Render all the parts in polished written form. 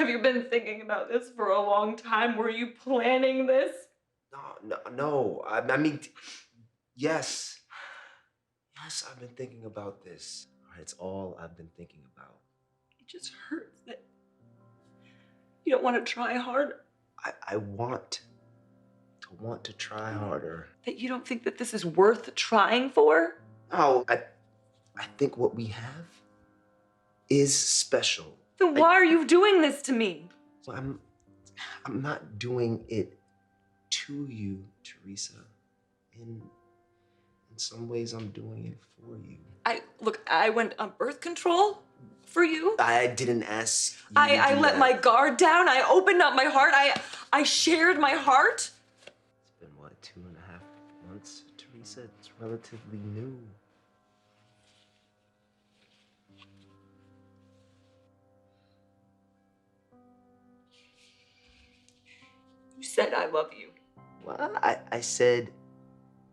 have you been thinking about this for a long time? Were you planning this? No. I mean, yes. Yes, I've been thinking about this. It's all I've been thinking about. It just hurts that you don't want to try harder. I want to try harder. That you don't think that this is worth trying for? No, I think what we have is special. Then why are you doing this to me? So I'm not doing it to you, Teresa. In some ways, I'm doing it for you. I went on birth control for you. I didn't ask you. I let my guard down. I opened up my heart. I shared my heart. It's been, what, 2.5 months, Teresa? It's relatively new. You said I love you. Well, I said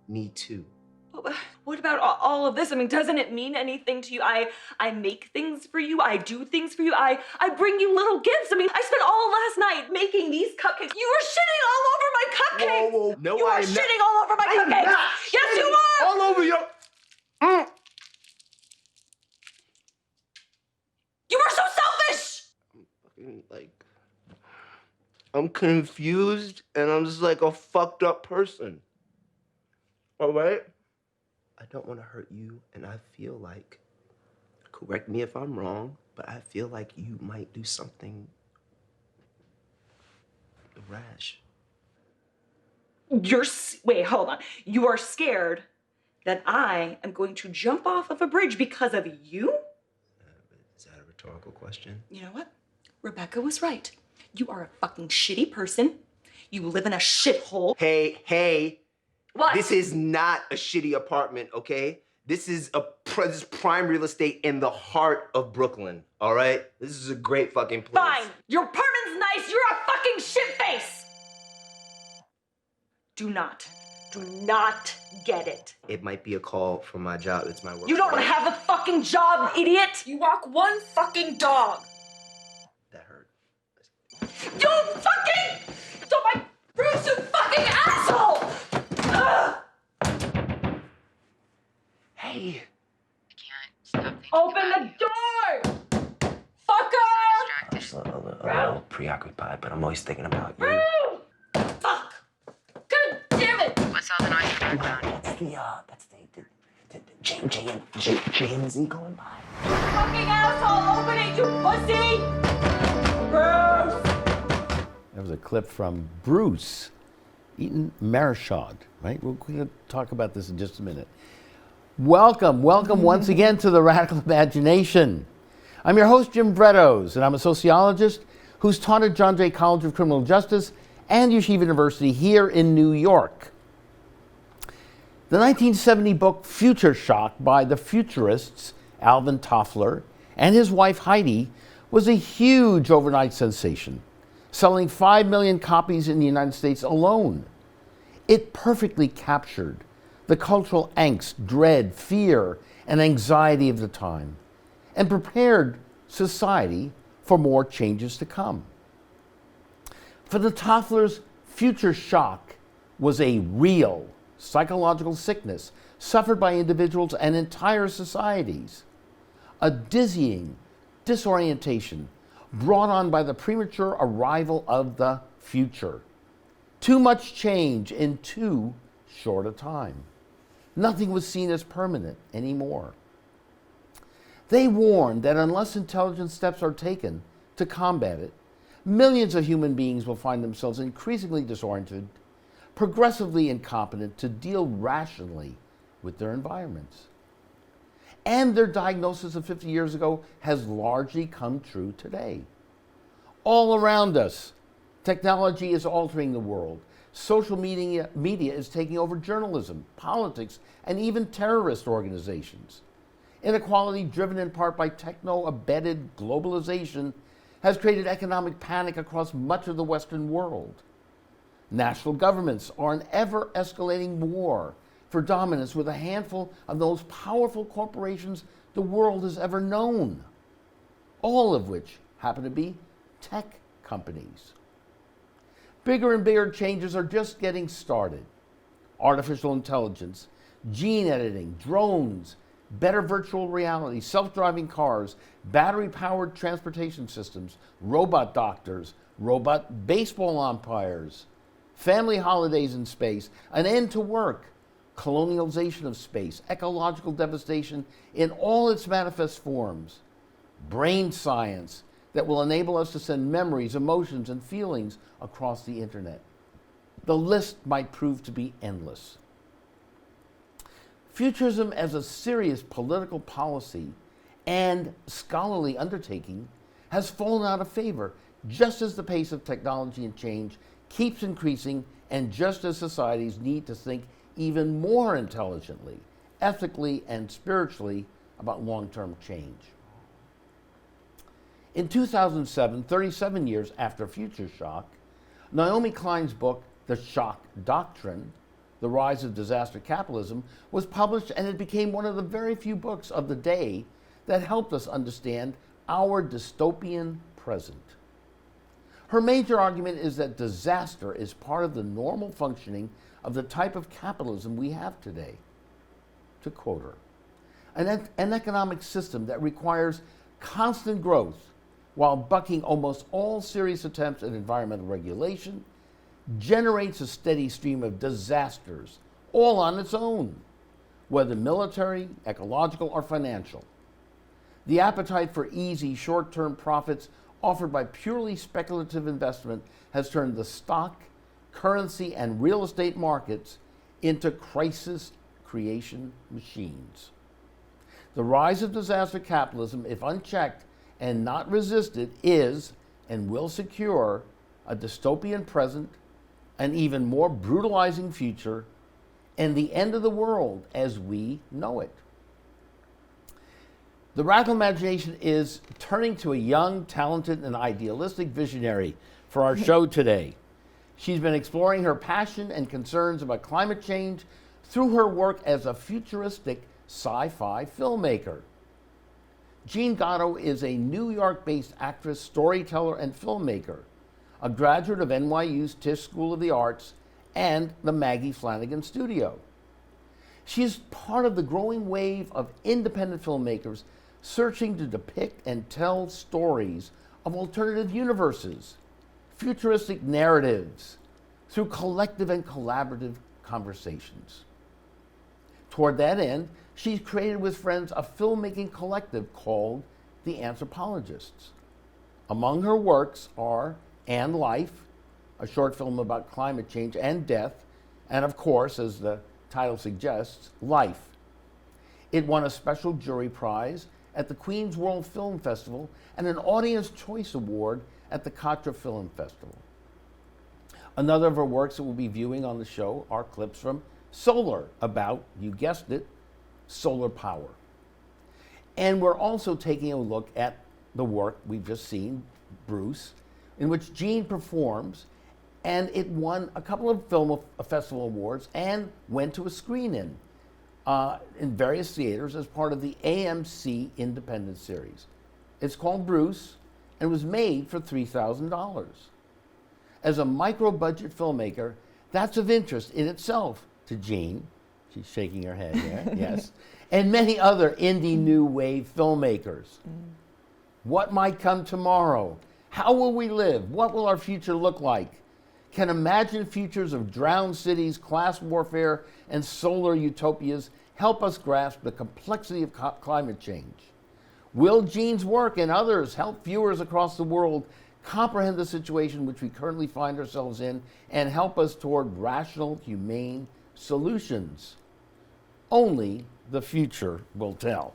me too. But what about all of this? I mean, doesn't it mean anything to you? I make things for you. I do things for you. I bring you little gifts. I mean, I spent all last night making these cupcakes. You were shitting all over my cupcakes. Whoa. No, you are shitting all over my cupcakes. Yes, you are. All over your... You are so selfish. I'm confused, and I'm just like a fucked up person. All right? I don't want to hurt you, and I feel like, correct me if I'm wrong, but I feel like you might do something rash. Wait, hold on. You are scared that I am going to jump off of a bridge because of you? Is that a rhetorical question? You know what? Rebecca was right. You are a fucking shitty person. You live in a shithole. Hey. What? This is not a shitty apartment, okay? This is this is prime real estate in the heart of Brooklyn, all right? This is a great fucking place. Fine. Your apartment's nice. You're a fucking shitface. Do not get it. It might be a call from my job. It's my work. You don't have a fucking job, idiot. You walk one fucking dog. That hurt. You fucking... Don't my Bruce, you fucking asshole! Ugh. Hey. I can't stop thinking Open about the you. door! Fucker! Distracted. A little preoccupied, but I'm always thinking about you. Fuck! God damn it! What's all the noise in the background? That's the J and Z going by. Fucking asshole! Open it, you pussy! Bruce! That was a clip from Bruce Eaton Marashad, right? We're going to talk about this in just a minute. Welcome once again to the Radical Imagination. I'm your host, Jim Vrettos, and I'm a sociologist who's taught at John Jay College of Criminal Justice and Yeshiva University here in New York. The 1970 book Future Shock by the Futurists, Alvin Toffler, and his wife Heidi was a huge overnight sensation, selling 5 million copies in the United States alone. It perfectly captured the cultural angst, dread, fear, and anxiety of the time, and prepared society for more changes to come. For the Tofflers, future shock was a real psychological sickness suffered by individuals and entire societies, a dizzying disorientation brought on by the premature arrival of the future. Too much change in too short a time. Nothing was seen as permanent anymore. They warned that unless intelligent steps are taken to combat it, millions of human beings will find themselves increasingly disoriented, progressively incompetent to deal rationally with their environments. And their diagnosis of 50 years ago has largely come true today. All around us, technology is altering the world. Social media is taking over journalism, politics, and even terrorist organizations. Inequality, driven in part by techno-abetted globalization, has created economic panic across much of the Western world. National governments are in ever-escalating war for dominance with a handful of the most powerful corporations the world has ever known, all of which happen to be tech companies. Bigger and bigger changes are just getting started. Artificial intelligence, gene editing, drones, better virtual reality, self-driving cars, battery-powered transportation systems, robot doctors, robot baseball umpires, family holidays in space, an end to work, colonialization of space, ecological devastation in all its manifest forms, brain science that will enable us to send memories, emotions, and feelings across the internet. The list might prove to be endless. Futurism as a serious political policy and scholarly undertaking has fallen out of favor, just as the pace of technology and change keeps increasing and just as societies need to think even more intelligently, ethically, and spiritually about long-term change. In 2007, 37 years after Future Shock, Naomi Klein's book, The Shock Doctrine, The Rise of Disaster Capitalism, was published, and it became one of the very few books of the day that helped us understand our dystopian present. Her major argument is that disaster is part of the normal functioning of the type of capitalism we have today. To quote her, an economic system that requires constant growth while bucking almost all serious attempts at environmental regulation generates a steady stream of disasters, all on its own, whether military, ecological, or financial. The appetite for easy, short-term profits offered by purely speculative investment has turned the stock, currency, and real estate markets into crisis creation machines. The rise of disaster capitalism, if unchecked and not resisted, is and will secure a dystopian present, an even more brutalizing future, and the end of the world as we know it. The Radical Imagination is turning to a young, talented, and idealistic visionary for our show today. She's been exploring her passion and concerns about climate change through her work as a futuristic sci-fi filmmaker. Jean Goto is a New York-based actress, storyteller, and filmmaker, a graduate of NYU's Tisch School of the Arts and the Maggie Flanagan Studio. She is part of the growing wave of independent filmmakers searching to depict and tell stories of alternative universes, futuristic narratives, through collective and collaborative conversations. Toward that end, she's created with friends a filmmaking collective called The Anthropologists. Among her works are And Life, a short film about climate change and death, and of course, as the title suggests, Life. It won a special jury prize at the Queen's World Film Festival and an Audience Choice Award at the Katra Film Festival. Another of her works that we'll be viewing on the show are clips from Solar, about, you guessed it, solar power. And we're also taking a look at the work we've just seen, Bruce, in which Jean performs, and it won a couple of film festival awards and went to a screen-in various theaters as part of the AMC Independent Series. It's called Bruce and was made for $3,000. As a micro-budget filmmaker, that's of interest in itself to Jean. She's shaking her head there, yes. And many other indie new wave filmmakers. What might come tomorrow? How will we live? What will our future look like? Can imagined futures of drowned cities, class warfare, and solar utopias help us grasp the complexity of climate change? Will Jean's work and others help viewers across the world comprehend the situation which we currently find ourselves in and help us toward rational, humane solutions? Only the future will tell.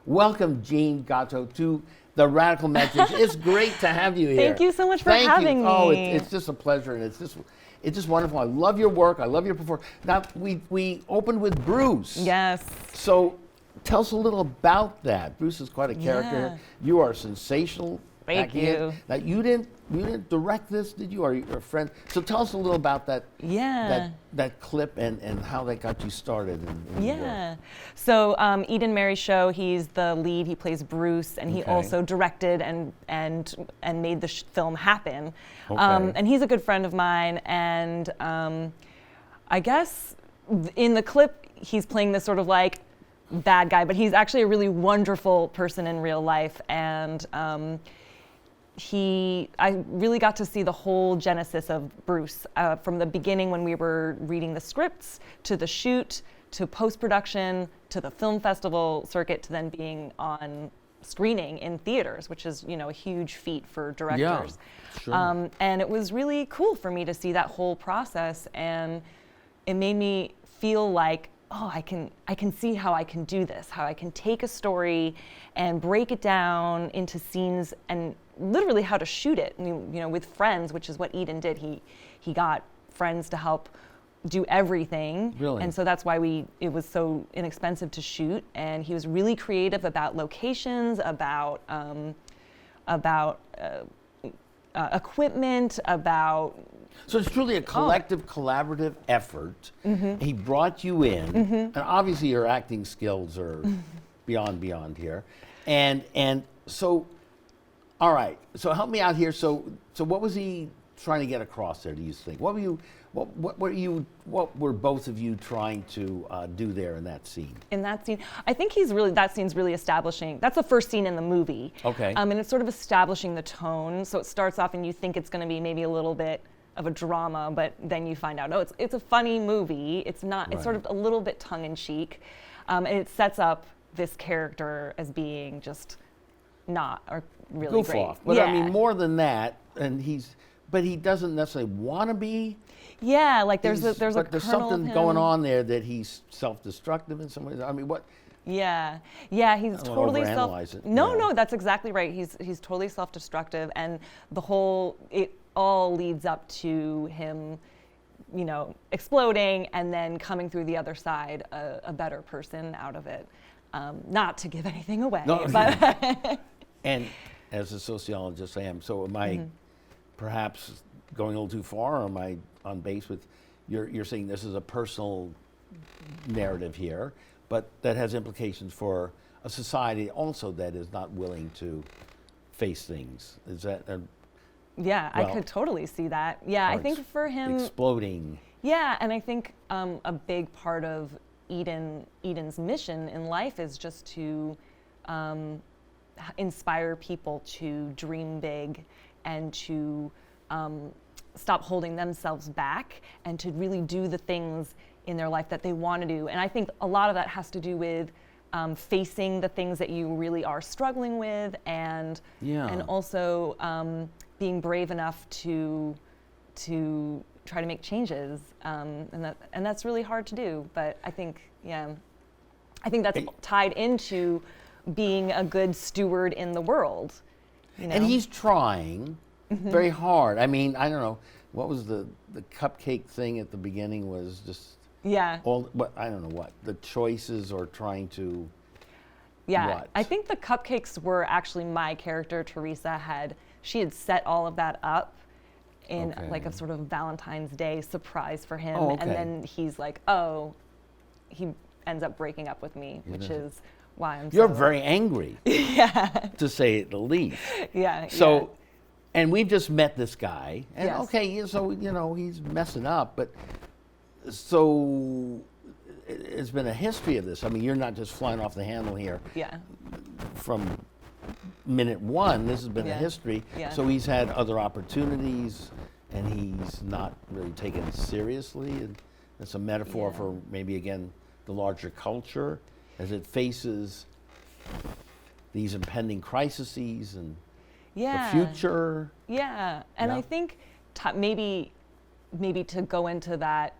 Welcome, Jean Goto, to the Radical Imagination. It's great to have you here. Thank you so much for having me. Oh, it's just a pleasure, and it's just wonderful. I love your work. I love your performance. Now, we opened with Bruce. Yes. So tell us a little about that. Bruce is quite a character. Yeah. You are sensational Thank back in. you. Now you didn't direct this, did you, or your friend? So tell us a little about that. Yeah. That clip and how that got you started. In the Yeah. work. So Eden Mary Show, he's the lead. He plays Bruce, and he Okay. also directed and made the film happen. Okay. And he's a good friend of mine. And I guess in the clip, he's playing this sort of like bad guy, but he's actually a really wonderful person in real life. And I really got to see the whole genesis of Bruce from the beginning when we were reading the scripts to the shoot to post-production to the film festival circuit to then being on screening in theaters, which is, a huge feat for directors. Yeah, sure. And it was really cool for me to see that whole process, and it made me feel like, oh, I can see how I can do this, how I can take a story and break it down into scenes, and literally how to shoot it. I mean, with friends, which is what Eden did. He got friends to help do everything. Really? And so that's why it was so inexpensive to shoot. And he was really creative about locations, about equipment, about. So it's truly a collective, collaborative effort. He brought you in, and obviously your acting skills are beyond here. And so, all right. So help me out here. So what was he trying to get across there? Do you think? What were both of you trying to do there in that scene? In that scene, I think that scene's really establishing. That's the first scene in the movie. Okay. And it's sort of establishing the tone. So it starts off, and you think it's going to be maybe a little bit of a drama, but then you find out, oh, it's a funny movie. It's not. It's sort of a little bit tongue-in-cheek, and it sets up this character as being just not or really Goof great. off. But yeah. I mean, more than that, but he doesn't necessarily want to be. Yeah, like there's But there's kernel something of him. going on there that he's self-destructive in some ways. I mean, what? Yeah, he's don't totally overanalyze it. No, Yeah. no, that's exactly right. He's totally self-destructive, and it all leads up to him, exploding and then coming through the other side a better person out of it. Not to give anything away, No. but And as a sociologist, I am. So am I perhaps going a little too far, or am I on base with? You're saying this is a personal narrative here, but that has implications for a society also that is not willing to face things. Is that yeah, I Well, could totally see that. Yeah, I think for him, exploding? yeah, and I think a big part of Eden's mission in life is just to inspire people to dream big and to stop holding themselves back and to really do the things in their life that they want to do. And I think a lot of that has to do with facing the things that you really are struggling with, and also being brave enough to try to make changes, and that's really hard to do. But I think that's tied into being a good steward in the world. And he's trying very hard. I mean, I don't know, what was the cupcake thing at the beginning was just all, I don't know what, the choices or trying to what? I think the cupcakes were actually my character, Teresa, she had set all of that up in like a sort of Valentine's Day surprise for him. And then he's like, he ends up breaking up with me, which is why I'm You're very angry, to say the least. So, and we've just met this guy, and so he's messing up, but so it's been a history of this. I mean, you're not just flying off the handle here. From minute one, this has been a history. So he's had other opportunities, and he's not really taken it seriously. And it's a metaphor for maybe again the larger culture as it faces these impending crises and the future. And I think maybe to go into that,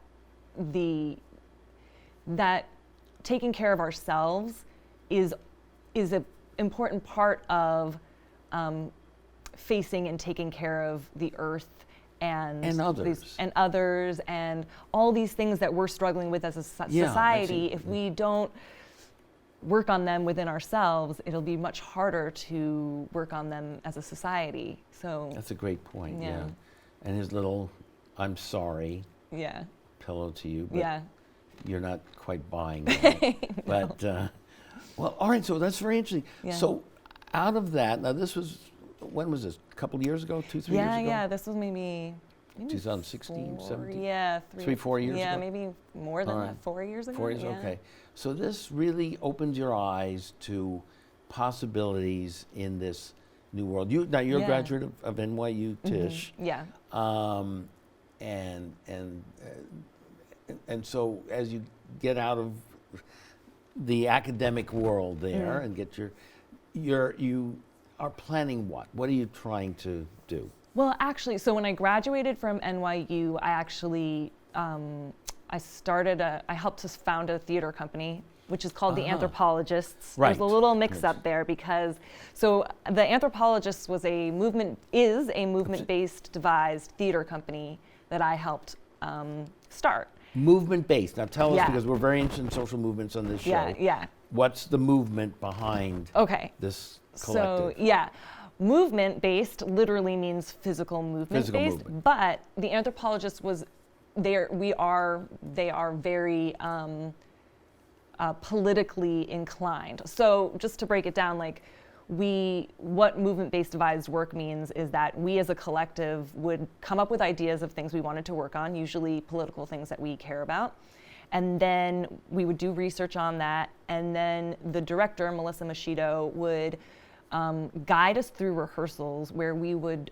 that taking care of ourselves is an important part of facing and taking care of the earth and others and all these things that we're struggling with as a society. If we don't work on them within ourselves, it'll be much harder to work on them as a society. So That's a great point. Yeah. Yeah. And his little "I'm sorry" yeah, pillow to you, but yeah. you're not quite buying that. But well, all right. So that's very interesting. Yeah. So out of that, now this was, when was this? A couple of years ago, 2-3 years ago. Yeah. This was maybe 2016, 17? Yeah, 3-4 years yeah, ago? maybe more than All that. right. 4 years ago. 4 years, yeah. okay. So this really opened your eyes to possibilities in this new world. You're a Yeah. graduate of NYU Tisch. Yeah. And so as you get out of the academic world there and get you are planning what? What are you trying to do? Well, actually, so when I graduated from NYU, I actually I helped us found a theater company, which is called the Anthropologists. Right. There's a little mix-up there because, so the Anthropologists is a movement-based devised theater company that I helped start. Movement-based. Now tell us, Yeah. because we're very interested in social movements on this show. Yeah. What's the movement behind this collective? So, yeah. Movement-based literally means physical movement-based, movement. but the Anthropologist they are very politically inclined. So just to break it down, like what movement-based devised work means is that we as a collective would come up with ideas of things we wanted to work on, usually political things that we care about. And then we would do research on that. And then the director, Melissa Machido, would guide us through rehearsals where we would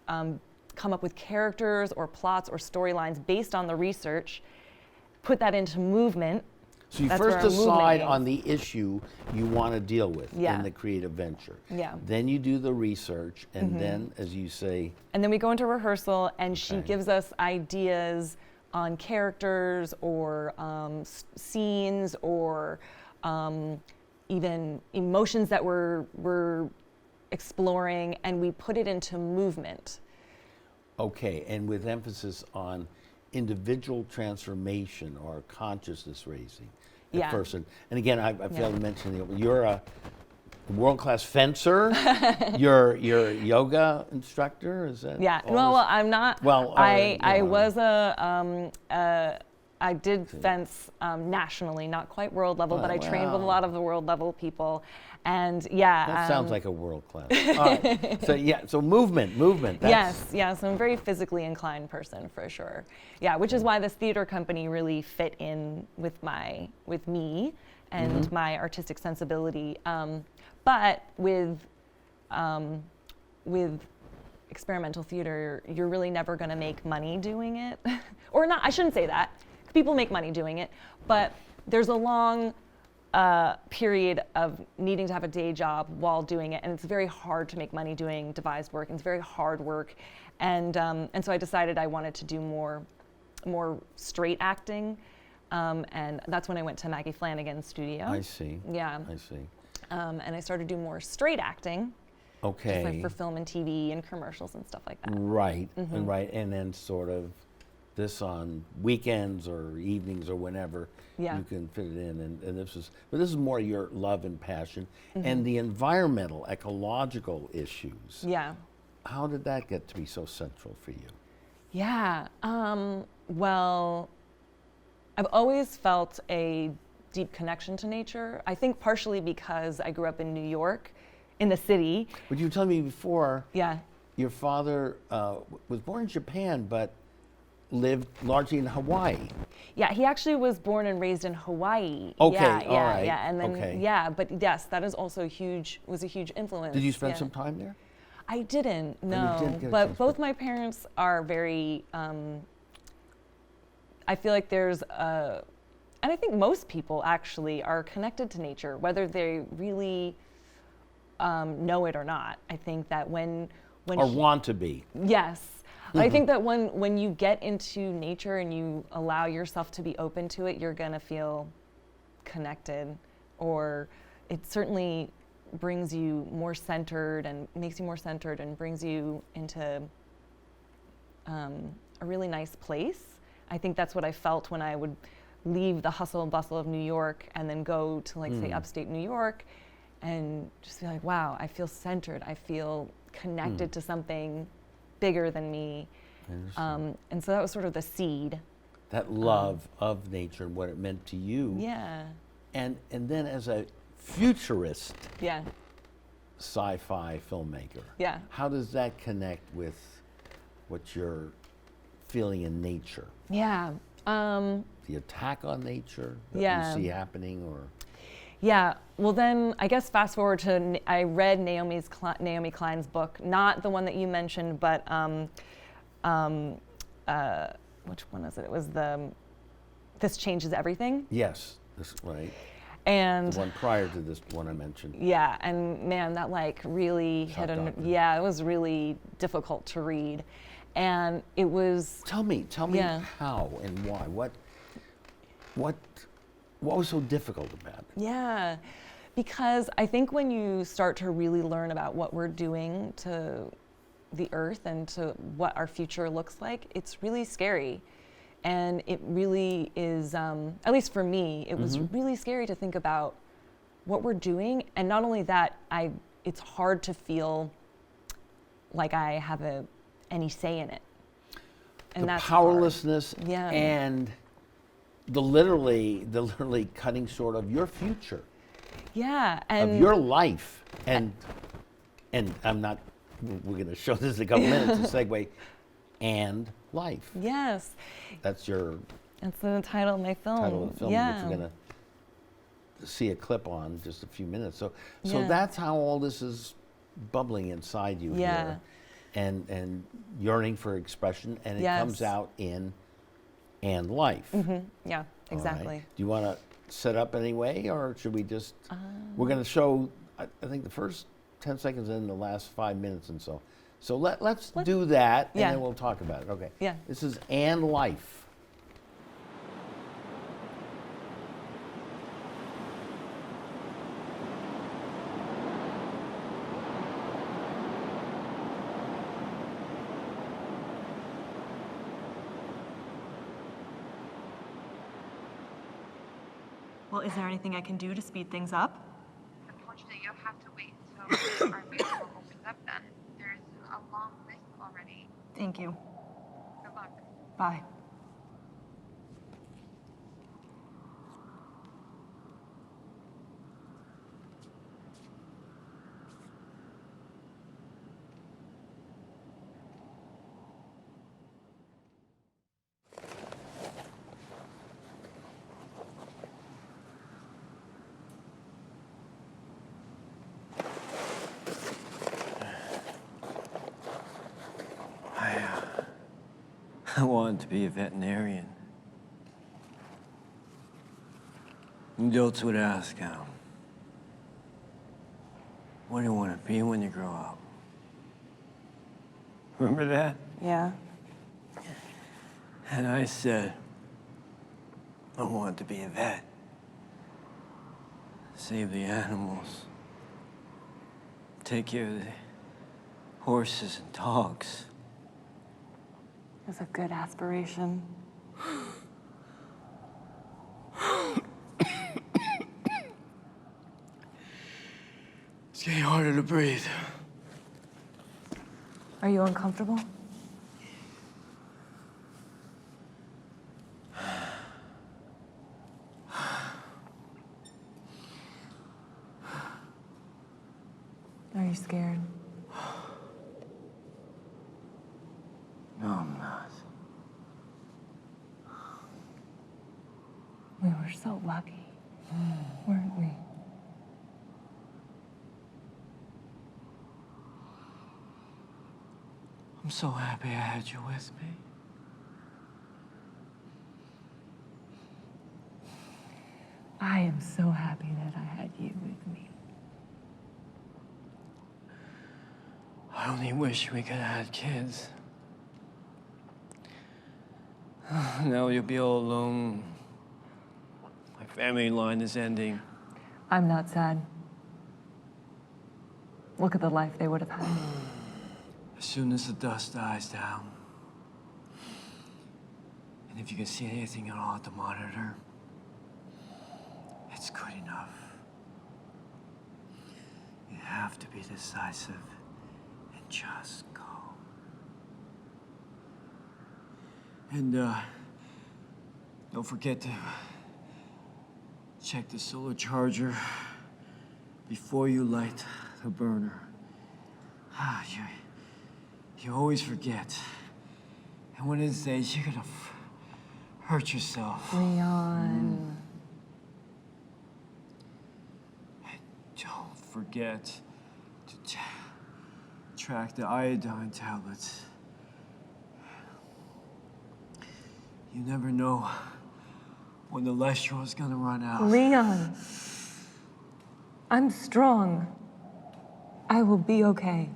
come up with characters or plots or storylines based on the research, put that into movement. So you That's first where our movement decide is. on the issue you want to deal with Yeah. in the creative venture. Yeah. Then you do the research, and then, as you say, And then we go into rehearsal, and she Okay. gives us ideas on characters or scenes or even emotions that we're exploring, and we put it into movement. okay, and with emphasis on individual transformation or consciousness raising at Yeah. first. And again, I failed to mention you're a world-class fencer. you're a yoga instructor. Is that? Yeah. all Well, this? I'm not. Well, I you know. was I did fence nationally, not quite world level, but I trained with a wow. lot of the world level people, and yeah. That sounds like a world class. All right. So so movement. Yes. I'm a very physically inclined person for sure. Yeah, which is why this theater company really fit in with me and my artistic sensibility. But with experimental theater, you're really never going to make money doing it, or not. I shouldn't say that. People make money doing it, but there's a long period of needing to have a day job while doing it, and it's very hard to make money doing devised work. And it's very hard work, and so I decided I wanted to do more straight acting, and that's when I went to Maggie Flanagan's studio. I see. Yeah. I see. And I started doing more straight acting, Okay. just like for film and TV and commercials and stuff like that. Right. And right. And then sort of this on weekends or evenings or whenever Yeah. you can fit it in. And this is more your love and passion. And the environmental, ecological issues. Yeah. How did that get to be so central for you? Yeah. Well, I've always felt a deep connection to nature. I think partially because I grew up in New York, in the city. But you were telling me before, Yeah. your father was born in Japan, but lived largely in Hawaii. Yeah, he actually was born and raised in Hawaii. Okay, yeah, all right, Yeah, and then okay. yeah, but yes, that is also was a huge influence. Did you spend yeah. some time there? I didn't, you no. didn't get a But chance, both my parents are very, I feel like there's and I think most people actually are connected to nature, whether they really know it or not. I think that when Or want to be? yes. I think that when you get into nature and you allow yourself to be open to it, you're gonna feel connected, or it certainly brings you more centered and makes you more centered and brings you into a really nice place. I think that's what I felt when I would leave the hustle and bustle of New York and then go to like say upstate New York and just be like, wow, I feel centered. I feel connected to something bigger than me. And so that was sort of the seed. That love of nature and what it meant to you. Yeah. And then as a futurist Yeah. sci-fi filmmaker, Yeah. how does that connect with what you're feeling in nature? Yeah. The attack on nature that Yeah. you see happening, or? Yeah, well then, I guess fast forward to, I read Naomi Klein's book, not the one that you mentioned, but which one is it? It was This Changes Everything. Yes, this, right. And The one prior to this one I mentioned. yeah, and man, that like really Shock hit a, doctor. yeah, it was really difficult to read. And it was, Tell me Yeah. how and why. What was so difficult about it? yeah, because I think when you start to really learn about what we're doing to the earth and to what our future looks like, it's really scary. And it really is, at least for me, it was really scary to think about what we're doing. And not only that, it's hard to feel like I have any say in it. And The that's hard. powerlessness Yeah. and the literally cutting short of your future, Yeah, and of your life. And I'm not, we're going to show this in a couple minutes, a segue, and life. yes, That's your that's the title of my film. title of the film, yeah. which we're going to see a clip on in just a few minutes. So Yeah. that's how all this is bubbling inside you Yeah. here, and yearning for expression, and it Yes. comes out in and life. Yeah, All right. exactly. Do you want to set up anyway, or should we just? We're going to show. I think the first 10 seconds and the last 5 minutes and so. So let's do that, and Yeah. then we'll talk about it. Okay. Yeah. This is and life. Well, is there anything I can do to speed things up? Unfortunately, you'll have to wait until our mutual opens up then. There's a long list already. Thank you. Good luck. Bye. I wanted to be a veterinarian. Adults would ask, what do you want to be when you grow up? Remember that? Yeah. And I said, I wanted to be a vet. Save the animals. Take care of the horses and dogs. That's a good aspiration. It's getting harder to breathe. Are you uncomfortable? Are you scared? No, I'm not. We were so lucky, weren't we? I'm so happy I had you with me. I am so happy that I had you with me. I only wish we could have had kids. Now you'll be all alone. My family line is ending. I'm not sad. Look at the life they would have had. As soon as the dust dies down, and if you can see anything at all at the monitor, it's good enough. You have to be decisive and just go. And, don't forget to check the solar charger before you light the burner. You always forget. And one of these days, you're gonna hurt yourself. Leon. Don't forget to track the iodine tablets. You never know when the lestral is gonna run out. Leon. I'm strong. I will be okay.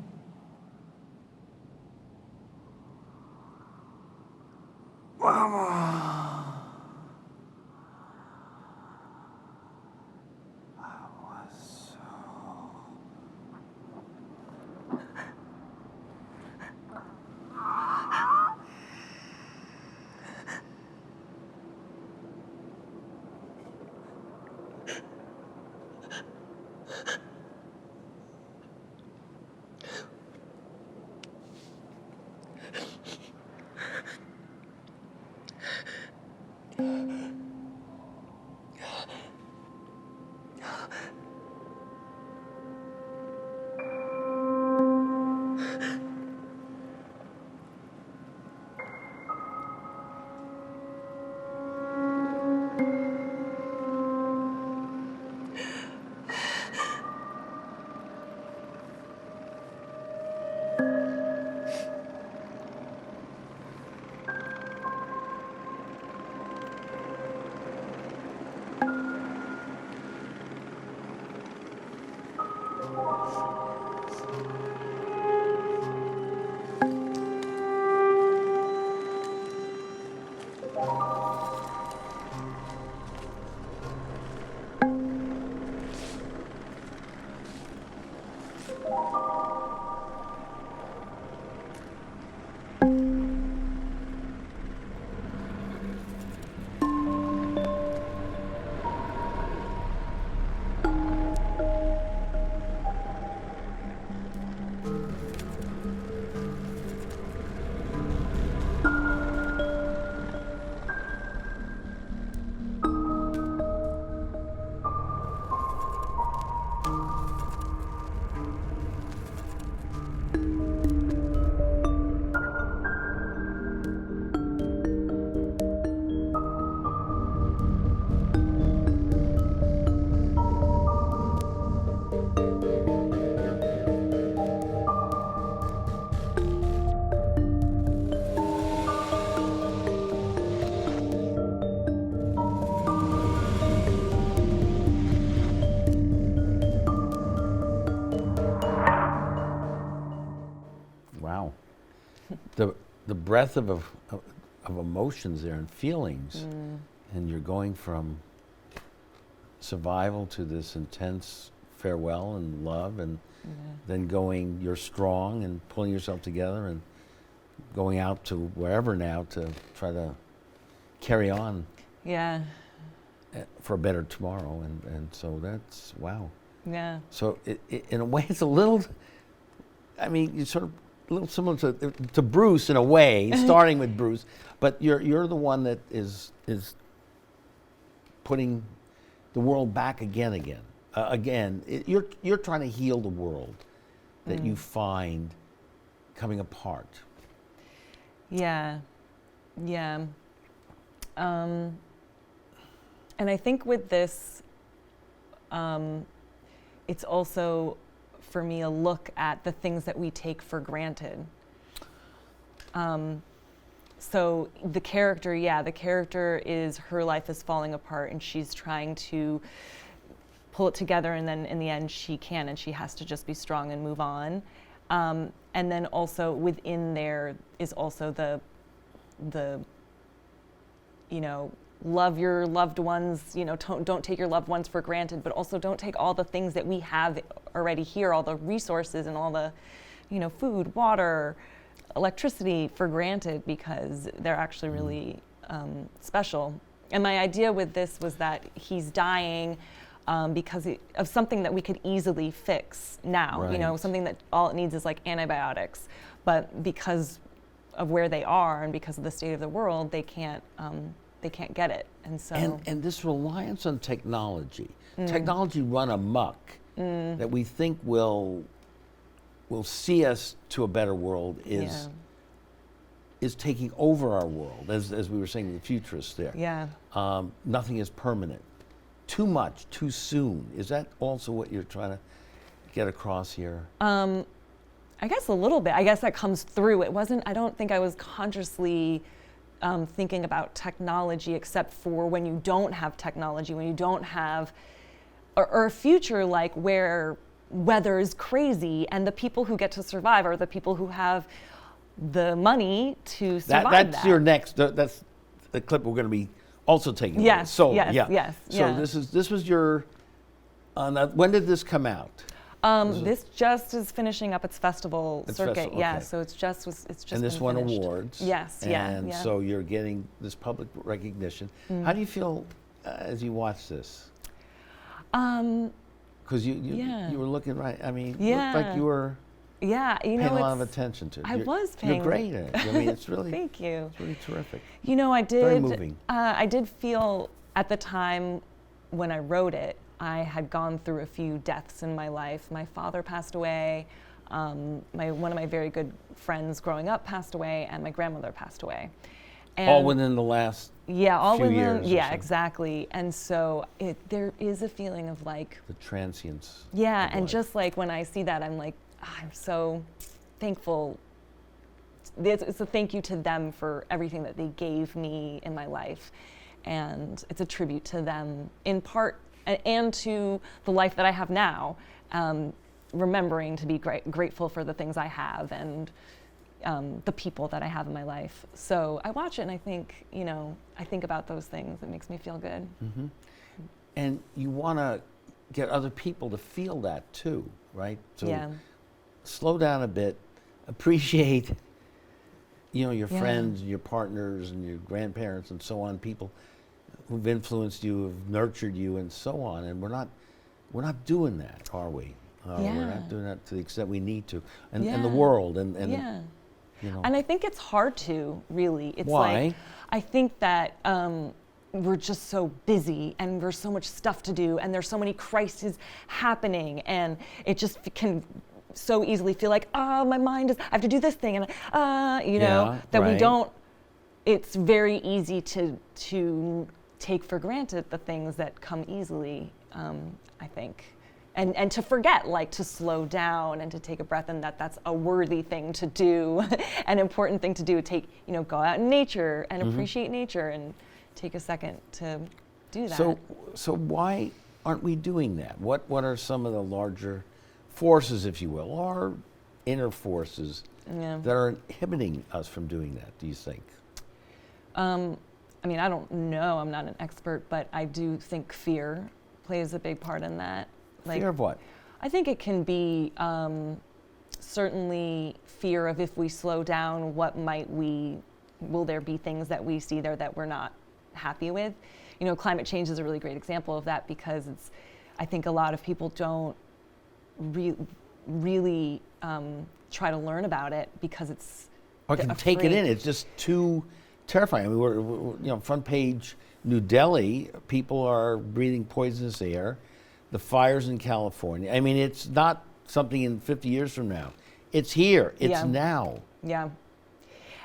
Wow. The breadth of emotions there and feelings, and you're going from survival to this intense farewell and love, and then going, you're strong and pulling yourself together and going out to wherever now to try to carry on Yeah. for a better tomorrow, and so that's, wow. Yeah. So in a way, it's a little, I mean, it's sort of a little similar to Bruce in a way, starting with Bruce, but you're the one that is putting the world back again. You're trying to heal the world that you find coming apart. Yeah. Yeah. And I think with this, it's also, for me, a look at the things that we take for granted. So the character is, her life is falling apart and she's trying to pull it together, and then in the end she can, and she has to just be strong and move on. And then also within there is also the love your loved ones, don't take your loved ones for granted, but also don't take all the things that we have already here, all the resources and all the, food, water, electricity for granted, because they're actually really special. And my idea with this was that he's dying because of something that we could easily fix now. You know, Right. something that all it needs is like antibiotics. But because of where they are and because of the state of the world, they can't get it. And so And this reliance on technology, technology run amok, that we think will see us to a better world is taking over our world, as we were saying, the futurists there. Yeah. Nothing is permanent. Too much, too soon. Is that also what you're trying to get across here? I guess a little bit. I guess that comes through. It wasn't, I don't think I was consciously thinking about technology, except for when you don't have technology, when you don't have, or a future like where weather is crazy and the people who get to survive are the people who have the money to survive That's that. your next, that's the clip we're going to be also taking. Yes, so, yes, yeah. yes, So yeah. this was your, when did this come out? This just is finishing up its festival Its circuit. festival, Yeah, okay. so it's just And this been won finished. awards. Yes, yeah, And yeah. so you're getting this public recognition. How do you feel as you watch this? Because Yeah. you were looking right. I mean, Yeah. looked like you were Yeah, you paying know, a lot of it's, attention to it. I was You're paying- great at it. I mean, it's really, thank you. it's really terrific. You know, I did. Very moving. I did feel at the time when I wrote it, I had gone through a few deaths in my life. My father passed away. One of my very good friends growing up passed away, and my grandmother passed away. And All within the last all few within, years or yeah, so. exactly. And so there is a feeling of like, the transience. yeah, of and life. just like when I see that, I'm like, I'm so thankful. It's a thank you to them for everything that they gave me in my life. And it's a tribute to them in part and to the life that I have now. Remembering to be grateful for the things I have and the people that I have in my life. So I watch it and I think, you know, I think about those things. It makes me feel good. And you want to get other people to feel that too, right? So Yeah. slow down a bit, appreciate, you know, your Yeah. friends, your partners, and your grandparents, and so on. People who've influenced you, have nurtured you, and so on. And we're not doing that, are we? We're Yeah. not doing that to the extent we need to, and the Yeah. world, and Yeah. you know. And I think it's hard to, really. It's Why? like, I think that we're just so busy and there's so much stuff to do and there's so many crises happening and it just can so easily feel like, my mind is, I have to do this thing and, you know, Yeah, that we right. don't, it's very easy to take for granted the things that come easily, I think. And to forget, like to slow down and to take a breath, and that's a worthy thing to do, an important thing to do. Go out in nature and appreciate nature and take a second to do that. So why aren't we doing that? What are some of the larger forces, if you will, or inner forces Yeah. that are inhibiting us from doing that, do you think? I mean, I don't know, I'm not an expert, but I do think fear plays a big part in that. Fear of what? I think it can be certainly fear of if we slow down, will there be things that we see there that we're not happy with? You know, climate change is a really great example of that because I think a lot of people don't really try to learn about it because it's Or can take it afraid. in. It's just too terrifying. I mean, we're front page New Delhi, people are breathing poisonous air. The fires in California. I mean, it's not something in 50 years from now. It's here. It's Yeah. now. Yeah.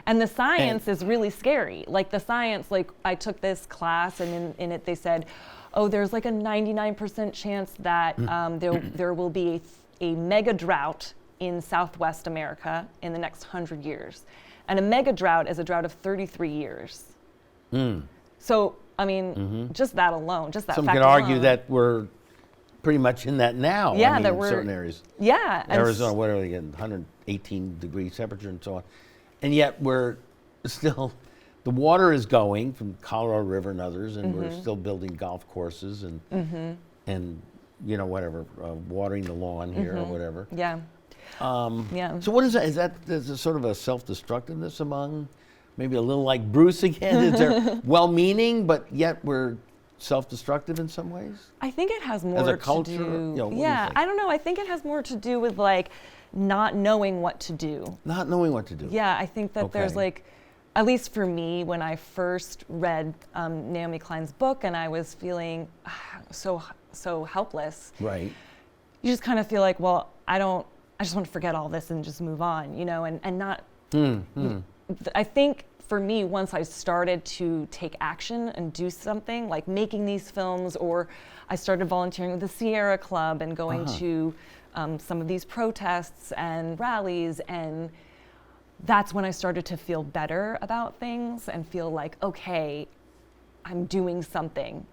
And the science is really scary. Like the science, like I took this class and in it they said, oh, there's like a 99% chance that there will be a mega drought in Southwest America in the next 100 years. And a mega drought is a drought of 33 years. So, I mean, just that alone, just that Some fact could argue alone. that we're pretty much in that now. Yeah, I mean, that in we're- certain areas. Yeah. and Arizona, what are they getting? 118 degrees temperature and so on. And yet we're still, the water is going from Colorado River and others, and we're still building golf courses and you know, whatever, watering the lawn here or whatever. Yeah. Yeah. So what is that? Is that sort of a self-destructiveness among maybe a little like Bruce again? Is there well-meaning, but yet we're self-destructive in some ways? I think it has more As a culture, to do. you know, what do you Yeah, think? I don't know. I think it has more to do with like not knowing what to do. Not knowing what to do. Yeah, I think that there's Okay. like, at least for me, when I first read Naomi Klein's book and I was feeling so helpless, Right. you just kind of feel like, well, I just want to forget all this and just move on, you know, and not. I think for me, once I started to take action and do something like making these films, or I started volunteering with the Sierra Club and going to some of these protests and rallies, and that's when I started to feel better about things and feel like, okay, I'm doing something.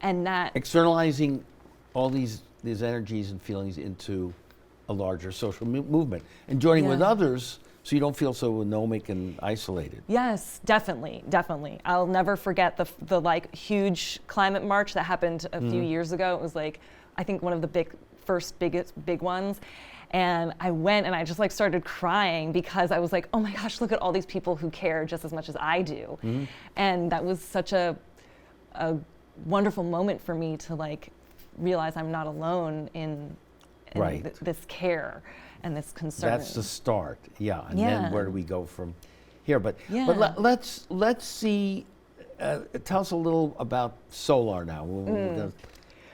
And that Externalizing all these energies and feelings into a larger social movement and joining with Yeah. others so you don't feel so anomic and isolated. Yes, definitely. I'll never forget the like huge climate march that happened a few years ago. It was like, I think one of the biggest big ones. And I went and I just like started crying because I was like, oh my gosh, look at all these people who care just as much as I do. And that was such a wonderful moment for me to like realize I'm not alone in Right. this care and this concern. That's the start, yeah. And Yeah. then where do we go from here? But Yeah. let's see. Tell us a little about Solar now. We're going to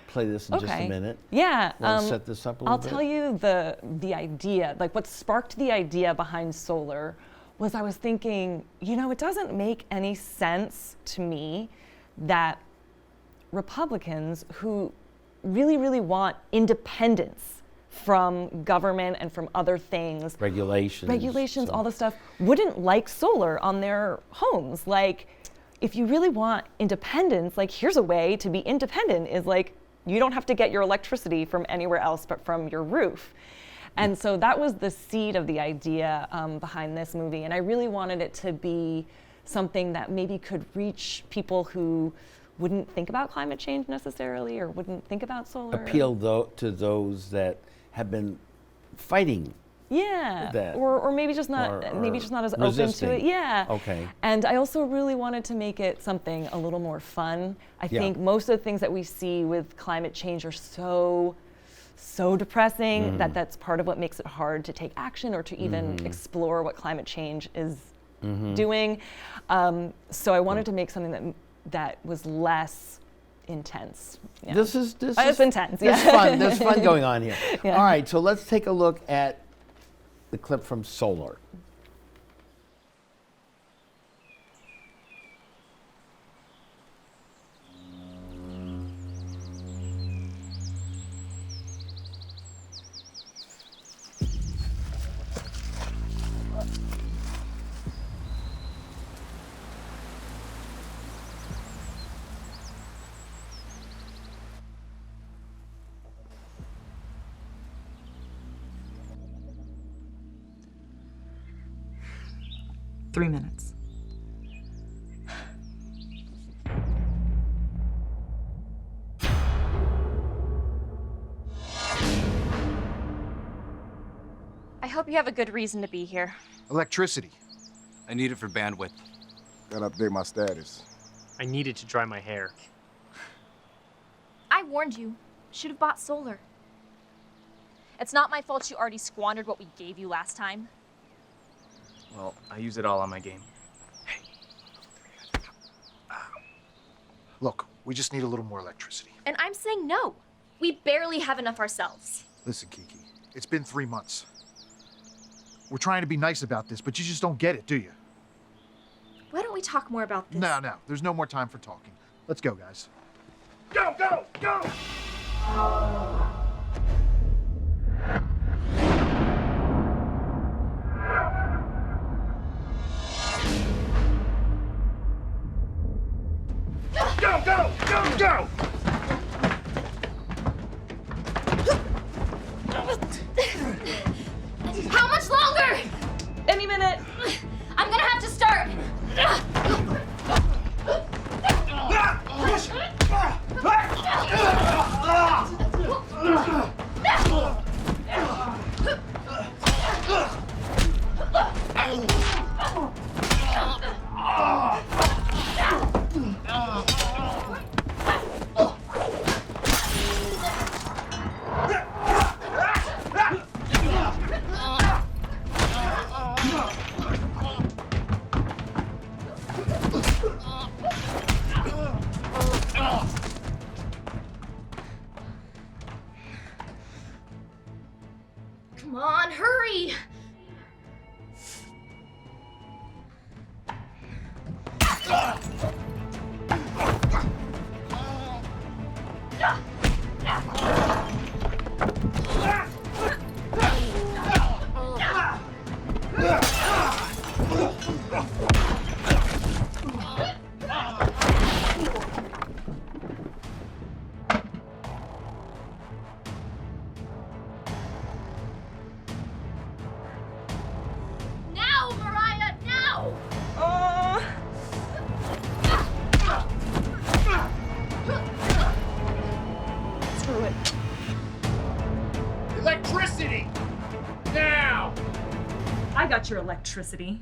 play this in just a minute. Yeah. Want to set this up a little I'll bit? tell you the idea, like what sparked the idea behind Solar was I was thinking, you know, it doesn't make any sense to me that Republicans who really, really want independence from government and from other things, Regulations. all this stuff, wouldn't like solar on their homes. Like, if you really want independence, like here's a way to be independent is like, you don't have to get your electricity from anywhere else but from your roof. And so that was the seed of the idea behind this movie. And I really wanted it to be something that maybe could reach people who wouldn't think about climate change necessarily or wouldn't think about solar. Appeal to those that have been fighting. Yeah, that. or maybe just not Or as resisting. open to it. Yeah. Okay. And I also really wanted to make it something a little more fun. I Yeah. think most of the things that we see with climate change are so depressing that that's part of what makes it hard to take action or to even explore what climate change is doing. So I wanted to make something that was less intense. Yeah. This is It's intense. There's Yeah. fun. There's fun going on here. Yeah. All right, so let's take a look at the clip from Solar. Three minutes. I hope you have a good reason to be here. Electricity. I need it for bandwidth. Gotta update my status. I needed to dry my hair. I warned you. Should have bought solar. It's not my fault you already squandered what we gave you last time. Well, I use it all on my game. Look, we just need a little more electricity. And I'm saying no. We barely have enough ourselves. Listen, Kiki, it's been 3 months. We're trying to be nice about this, but you just don't get it, do you? Why don't we talk more about this? No, there's no more time for talking. Let's go, guys. Go, go, go! Go, go, go, go! How much longer? Any minute. I'm gonna have to start. Now, Mariah, now! Screw it. Electricity! Now! I got your electricity.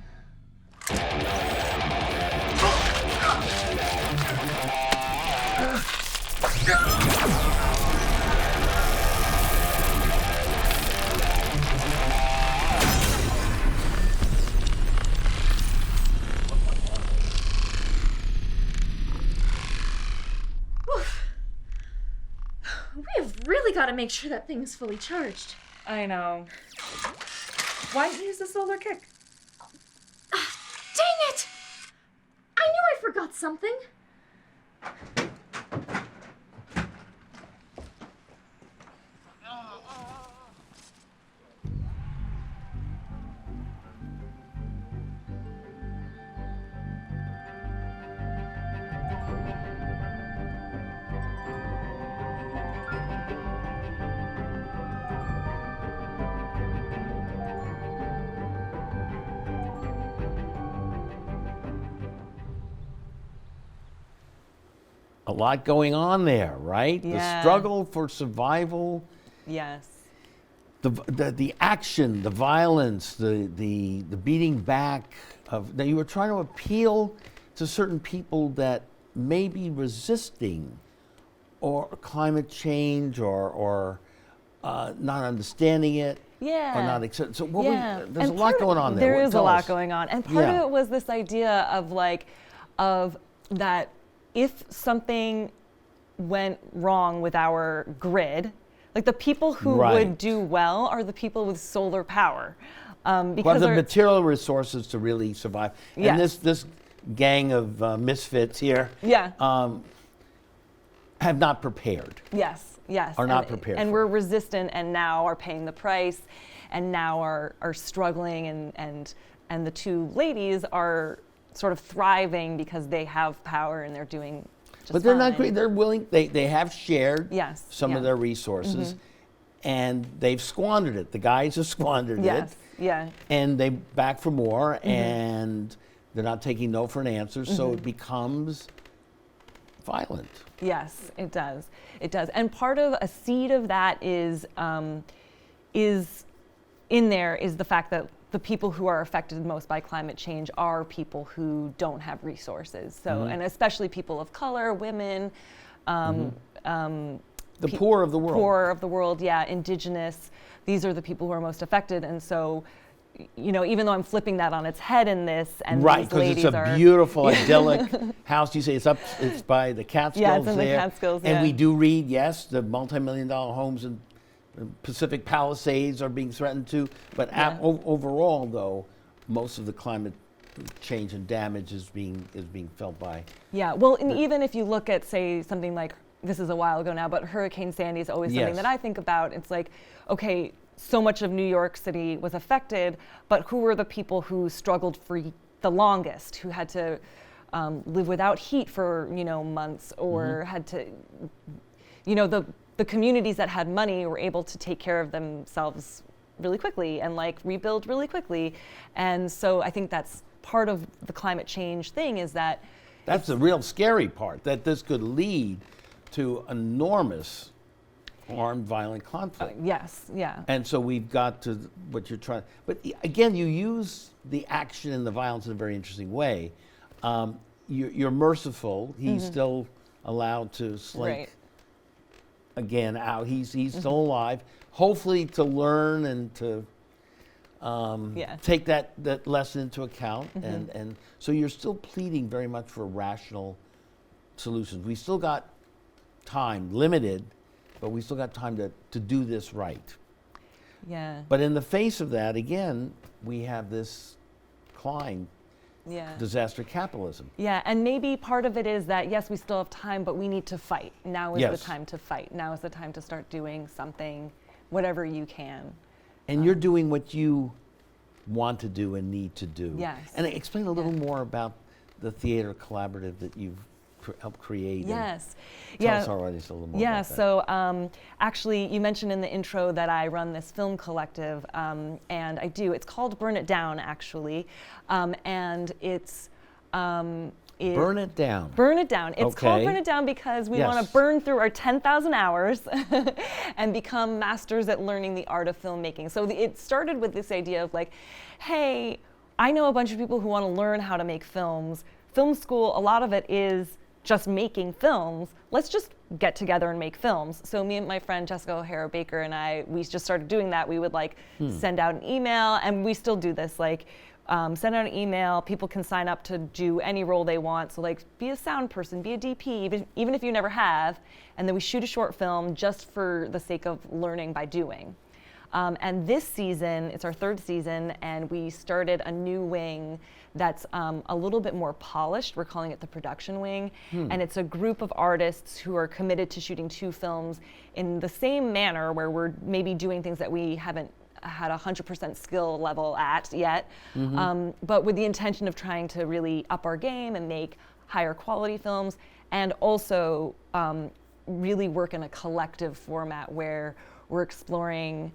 We have really got to make sure that thing's fully charged. I know. Why didn't you use the solar kick? Dang it! I knew I forgot something. A lot going on there, right? Yeah. The struggle for survival, Yes. the action, the violence, the beating back of. Now you were trying to appeal to certain people that may be resisting, or climate change, or not understanding it. Yeah. Or not accept. So what Yeah. there's And a lot part of- going on there. There What- is a tell lot us. going on. And part of Yeah. it was this idea of of that if something went wrong with our grid, like the people who Right. would do well are the people with solar power. Who have Because the they're- material resources to really survive. And Yes. this gang of misfits here Yeah. have not prepared. Yes, yes. Are not And- prepared And for we're it. resistant and now are paying the price and now are struggling and the two ladies are sort of thriving because they have power and they're doing just But they're not fine. great. They're willing. They have shared Yes, some yeah. of their resources, and they've squandered it. The guys have squandered Yes, it, yeah. and they back for more, and they're not taking no for an answer. So it becomes violent. Yes, it does. It does. And part of a seed of that is in there is the fact that the people who are affected most by climate change are people who don't have resources. So, and especially people of color, women, The poor of the world. poor of the world, yeah, indigenous. These are the people who are most affected. And so, even though I'm flipping that on its head in this, and Right, these because it's ladies a are beautiful, idyllic house. You say it's by the Catskills Yeah, it's in the there. Catskills, And yeah. we do read, yes, the multi-million-dollar homes in Pacific Palisades are being threatened too. But Yeah. overall, though, most of the climate change and damage is being felt by. Yeah, well, and even if you look at, say, something like, this is a while ago now, but Hurricane Sandy is always something Yes. that I think about. It's like, okay, so much of New York City was affected, but who were the people who struggled for the longest, who had to live without heat for, months, or had to, the communities that had money were able to take care of themselves really quickly and rebuild really quickly. And so I think that's part of the climate change thing is that That's the real scary part, that this could lead to enormous armed, violent conflict. yes, yeah. And so we've got to what you're trying. But again, you use the action and the violence in a very interesting way. You're merciful. He's still allowed to slink Right. again out. He's still alive. Hopefully to learn and to Yeah. take that lesson into account. And so you're still pleading very much for rational solutions. We still got time, limited, but we still got time to do this right. Yeah. But in the face of that, again, we have this climb Yeah. disaster capitalism. Yeah, and maybe part of it is that, yes, we still have time, but we need to fight. Now is Yes. the time to fight. Now is the time to start doing something, whatever you can. And you're doing what you want to do and need to do. Yes. And explain a little more about the theater collaborative that you've helped create. Yes. Tell us our audience a little more Yeah, about that. so actually, you mentioned in the intro that I run this film collective, and I do. It's called Burn It Down, actually, and it's... Burn It Down. Burn It Down. It's called Okay. Burn It Down because we Yes. want to burn through our 10,000 hours and become masters at learning the art of filmmaking. So it started with this idea of like, hey, I know a bunch of people who want to learn how to make films. Film school, a lot of it is just making films. Let's just get together and make films. So me and my friend Jessica O'Hara Baker and I, we just started doing that. We would like send out an email, and we still do this, like send out an email. People can sign up to do any role they want. So like be a sound person, be a DP, even if you never have. And then we shoot a short film just for the sake of learning by doing. And this season, it's our third season, and we started a new wing that's a little bit more polished. We're calling it the production wing. And it's a group of artists who are committed to shooting 2 films in the same manner, where we're maybe doing things that we haven't had 100% skill level at yet, but with the intention of trying to really up our game and make higher quality films, and also really work in a collective format where we're exploring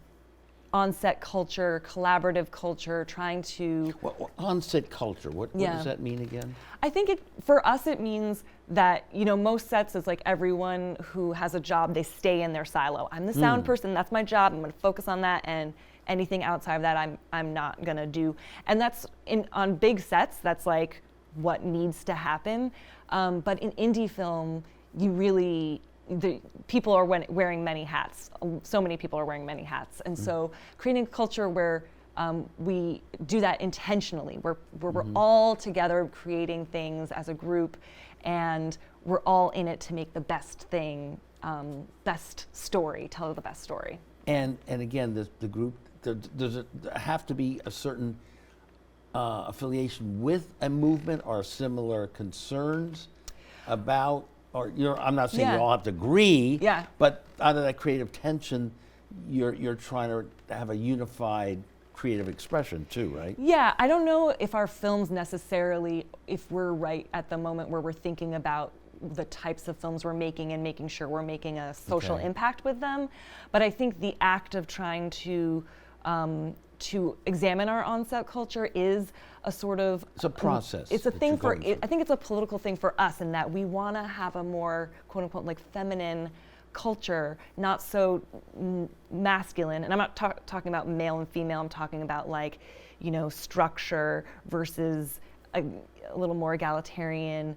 on-set culture, collaborative culture, trying to... On-set culture, what does that mean again? I think for us it means that, most sets is like everyone who has a job, they stay in their silo. I'm the sound person, that's my job, I'm gonna focus on that, and anything outside of that I'm not gonna do. And that's, on big sets, that's like what needs to happen. But in indie film, you really... people are wearing many hats. So many people are wearing many hats. And so creating a culture where we do that intentionally, where we're all together creating things as a group, and we're all in it to make the best thing, best story, tell the best story. And again, the group, does it have to be a certain affiliation with a movement or similar concerns about, or I'm not saying you all have to agree, but out of that creative tension, you're trying to have a unified creative expression too, right? Yeah, I don't know if our films necessarily, if we're right at the moment where we're thinking about the types of films we're making and making sure we're making a social impact with them, but I think the act of trying to examine our on-set culture is a sort of... It's a process. It's a thing for... I think it's a political thing for us in that we want to have a more, quote-unquote, like feminine culture, not so masculine. And I'm not talking about male and female. I'm talking about like, structure versus a little more egalitarian.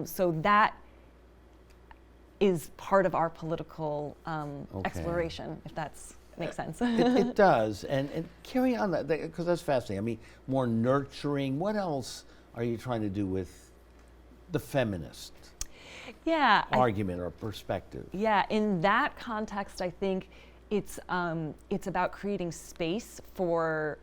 So that is part of our political exploration, if that's... makes sense. It does, and carry on that, because that's fascinating. I mean, more nurturing. What else are you trying to do with the feminist argument or perspective? Yeah, in that context, I think it's about creating space for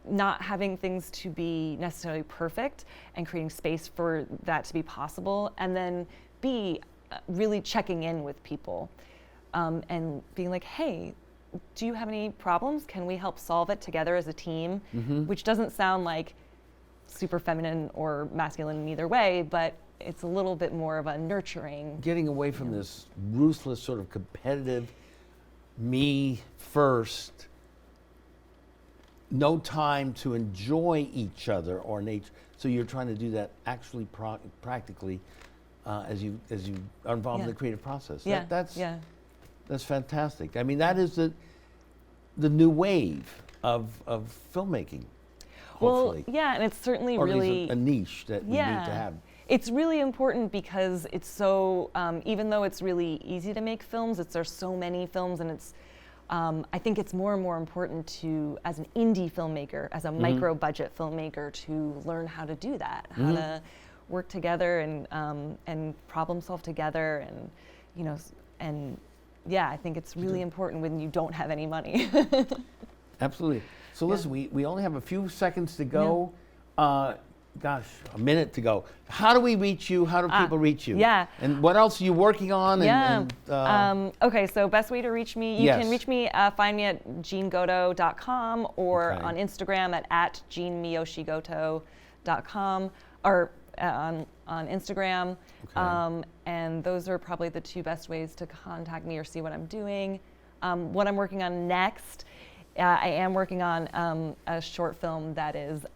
not having things to be necessarily perfect, and creating space for that to be possible, and then B, really checking in with people. And being like, hey, do you have any problems? Can we help solve it together as a team? Which doesn't sound like super feminine or masculine in either way, but it's a little bit more of a nurturing. Getting away from this ruthless sort of competitive, me first, no time to enjoy each other or nature. So you're trying to do that actually practically as you are involved in the creative process. That's fantastic. I mean, that is the new wave of filmmaking, hopefully. Well, yeah, and it's certainly or really... a niche that we need to have. It's really important because it's so, even though it's really easy to make films, there's so many films, and it's, I think it's more and more important to, as an indie filmmaker, as a micro-budget filmmaker, to learn how to do that, how to work together and problem solve together, and yeah, I think it's really important when you don't have any money. Absolutely. So listen, we only have a few seconds to go. Gosh, a minute to go. How do we reach you? How do people reach you? Yeah. And what else are you working on? Okay, so best way to reach me, you Yes. can reach me, find me at jeangoto.com or Okay. on Instagram at jeanmiyoshigoto.com or on Instagram. Okay. And those are probably the two best ways to contact me or see what I'm doing. What I'm working on next, I am working on a short film that is,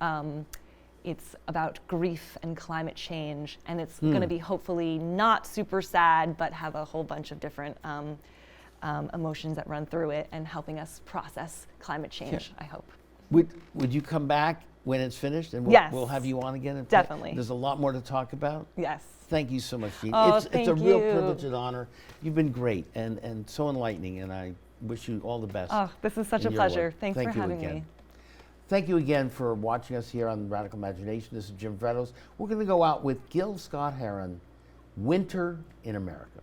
it's about grief and climate change, and it's going to be hopefully not super sad, but have a whole bunch of different emotions that run through it and helping us process climate change, I hope. Would you come back when it's finished, and Yes. we'll have you on again? And Definitely. There's a lot more to talk about. Yes. Thank you so much, Jean. Oh, it's a thank real you. privilege and honor. You've been great and so enlightening, and I wish you all the best. Oh, this is such in a your pleasure. work. Thanks Thank for you having again. me. Thank you again for watching us here on Radical Imagination. This is Jim Vrettos. We're going to go out with Gil Scott-Heron, Winter in America.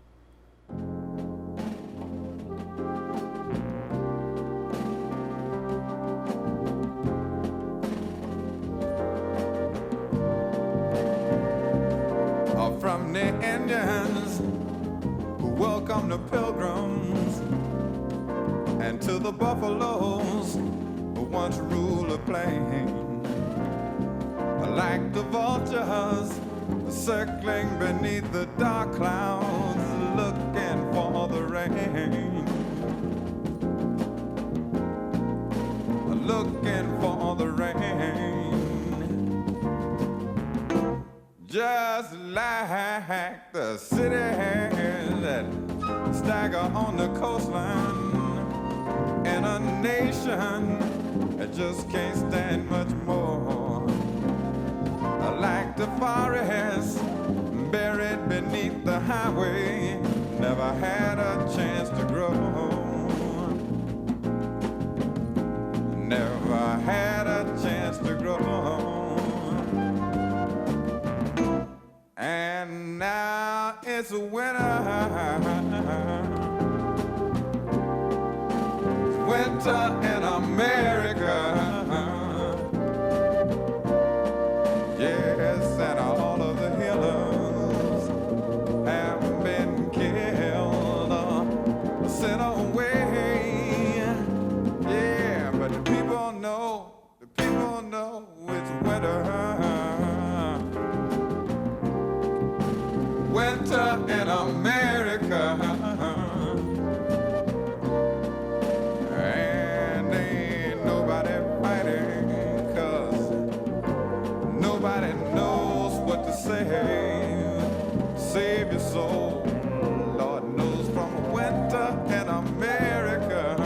From the Indians who welcome the pilgrims, and to the buffaloes who once ruled the plain. Like the vultures circling beneath the dark clouds, looking for the rain, looking for the rain. Just like the cities that stagger on the coastline, and a nation that just can't stand much more. Like the forest buried beneath the highway, never had a chance to grow. Never had a chance to grow. And now it's winter. It's winter in America. Yes, and all of the healers have been killed or sent away. Yeah, but the people know it's winter. Winter in America, and ain't nobody fighting, 'cause nobody knows what to say. Save your soul, Lord knows, from winter in America.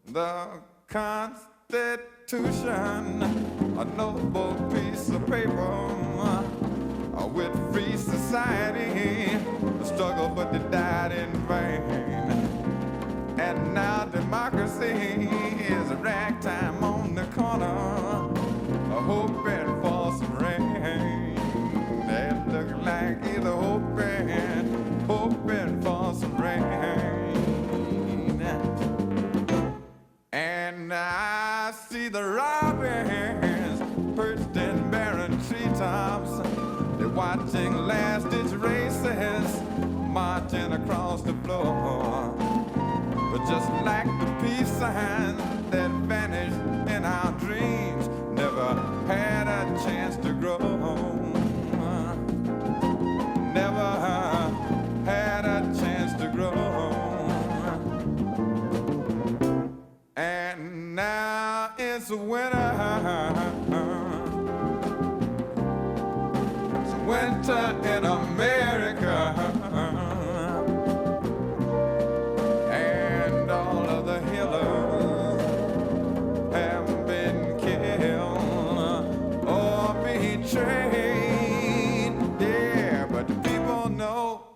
The Constitution, a noble piece of paper, with free society, the struggle but they died in vain. And now democracy is a ragtime on the corner, hoping for some rain. They look like either hoping for some rain. And I see the robins perched in barren treetops. They're watching last-ditch races marching across the floor. But just like the peace signs that vanished in our dreams, never had a chance to grow. Never had a chance to grow. And now it's winter. Winter in America, and all of the healers have been killed or betrayed. Yeah, but the people know